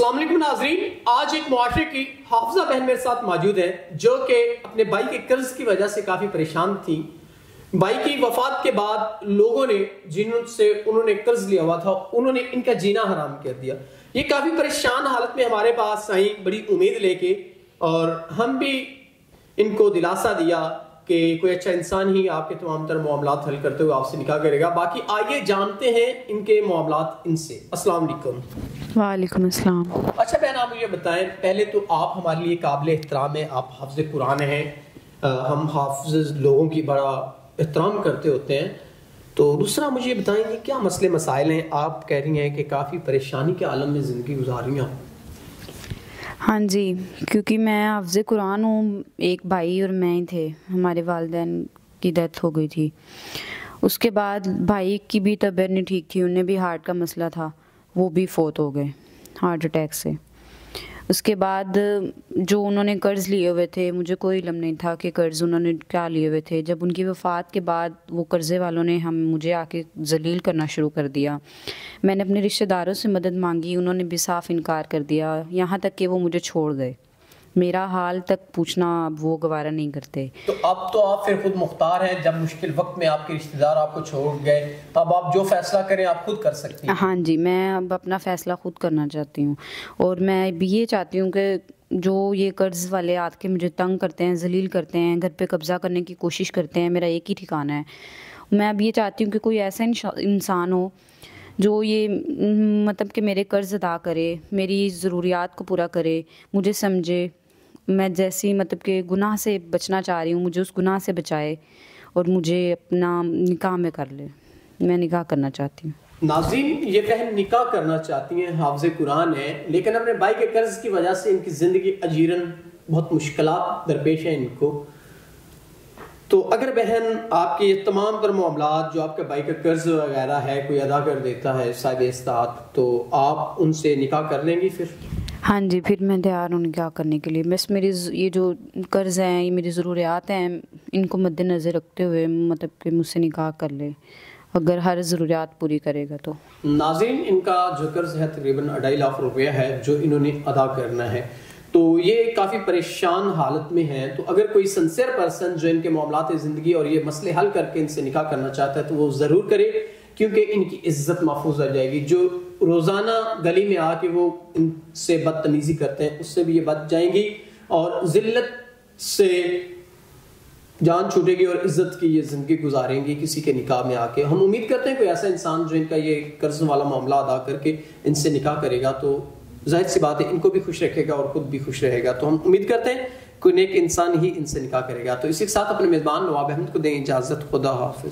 السلام علیکم ناظرین، آج ایک معاشرے کی حافظہ بہن میرے ساتھ موجود ہے جو کہ اپنے بھائی کے قرض کی وجہ سے کافی پریشان تھی۔ بھائی کی وفات کے بعد لوگوں نے جنہوں سے انہوں نے قرض لیا ہوا تھا انہوں نے ان کا جینا حرام کر دیا۔ یہ کافی پریشان حالت میں ہمارے پاس آئیں بڑی امید لے کے، اور ہم بھی ان کو دلاسا دیا کہ کوئی اچھا انسان ہی آپ کے تمام تر معاملات حل کرتے ہوئے آپ سے نکاح کرے گا۔ باقی آئیے جانتے ہیں ان کے معاملات ان سے۔ السلام علیکم۔ وعلیکم السلام۔ اچھا بہن، آپ مجھے بتائیں، پہلے تو آپ ہمارے لیے قابل احترام ہیں، آپ حافظ قرآن ہیں، ہم حافظ لوگوں کی بڑا احترام کرتے ہوتے ہیں۔ تو دوسرا مجھے یہ بتائیں کہ کیا مسئلے مسائل ہیں؟ آپ کہہ رہی ہیں کہ کافی پریشانی کے عالم میں زندگی گزار رہی ہیں۔ ہاں جی، کیونکہ میں حافظ قرآن ہوں، ایک بھائی اور میں ہی تھے، ہمارے والدین کی ڈیتھ ہو گئی تھی۔ اس کے بعد بھائی کی بھی طبیعت نہیں ٹھیک تھی، انہیں بھی ہارٹ کا مسئلہ تھا، وہ بھی فوت ہو گئے ہارٹ اٹیک سے۔ اس کے بعد جو انہوں نے قرض لیے ہوئے تھے، مجھے کوئی علم نہیں تھا کہ قرض انہوں نے کیا لیے ہوئے تھے۔ جب ان کی وفات کے بعد وہ قرضے والوں نے مجھے آ کے ذلیل کرنا شروع کر دیا۔ میں نے اپنے رشتہ داروں سے مدد مانگی، انہوں نے بھی صاف انکار کر دیا، یہاں تک کہ وہ مجھے چھوڑ گئے۔ میرا حال تک پوچھنا اب وہ گوارہ نہیں کرتے۔ تو اب تو آپ پھر خود مختار ہیں، جب مشکل وقت میں آپ کے رشتہ دار آپ کو چھوڑ گئے، اب آپ جو فیصلہ کریں آپ خود کر سکتی ہیں۔ ہاں جی، میں اب اپنا فیصلہ خود کرنا چاہتی ہوں، اور میں بھی یہ چاہتی ہوں کہ جو یہ قرض والے آ کے مجھے تنگ کرتے ہیں، ذلیل کرتے ہیں، گھر پہ قبضہ کرنے کی کوشش کرتے ہیں، میرا ایک ہی ٹھکانہ ہے۔ میں اب یہ چاہتی ہوں کہ کوئی ایسا انسان ہو جو یہ مطلب کہ میرے قرض ادا کرے، میری ضروریات کو پورا کرے، مجھے سمجھے، میں جیسی مطلب کہ گناہ سے بچنا چاہ رہی ہوں، مجھے اس گناہ سے بچائے اور مجھے اپنا نکاح میں کر لے۔ میں نکاح کرنا چاہتی ہوں۔ ناظرین، یہ بہن نکاح کرنا چاہتی ہیں، حافظ قرآن ہے، لیکن اپنے بھائی کے قرض کی وجہ سے ان کی زندگی اجیرن بہت مشکلات درپیش ہیں ان کو۔ تو اگر بہن آپ کے یہ تمام تر معاملات جو آپ کے بھائی کا قرض وغیرہ ہے کوئی ادا کر دیتا ہے صاحب استطاعت، تو آپ ان سے نکاح کر لیں گی پھر؟ ہاں جی، پھر میں تیار ہوں نکاح کرنے کے لیے۔ بس میری یہ جو قرض ہیں، یہ میری ضروریات ہیں، ان کو مد نظر رکھتے ہوئے مطلب کہ مجھ سے نکاح کر لے، اگر ہر ضروریات پوری کرے گا تو۔ ناظرین، ان کا جو قرض ہے تقریباً 2.5 لاکھ روپیہ ہے جو انہوں نے ادا کرنا ہے، تو یہ کافی پریشان حالت میں ہیں۔ تو اگر کوئی سنسیئر پرسن جو ان کے معاملات زندگی اور یہ مسئلے حل کر کے ان سے نکاح کرنا چاہتا ہے تو وہ ضرور کرے، کیونکہ ان کی عزت محفوظ رہ جائے گی۔ جو روزانہ گلی میں آ کے وہ ان سے بدتمیزی کرتے ہیں اس سے بھی یہ بچ جائیں گی، اور ذلت سے جان چھوٹے گی اور عزت کی یہ زندگی گزاریں گی کسی کے نکاح میں آ کے۔ ہم امید کرتے ہیں کوئی ایسا انسان جو ان کا یہ قرض والا معاملہ ادا کر کے ان سے نکاح کرے گا تو ظاہر سی بات ہے ان کو بھی خوش رکھے گا اور خود بھی خوش رہے گا۔ تو ہم امید کرتے ہیں کوئی نیک انسان ہی ان سے نکاح کرے گا۔ تو اسی کے ساتھ اپنے میزبان نواب احمد کو دیں اجازت۔ خدا حافظ۔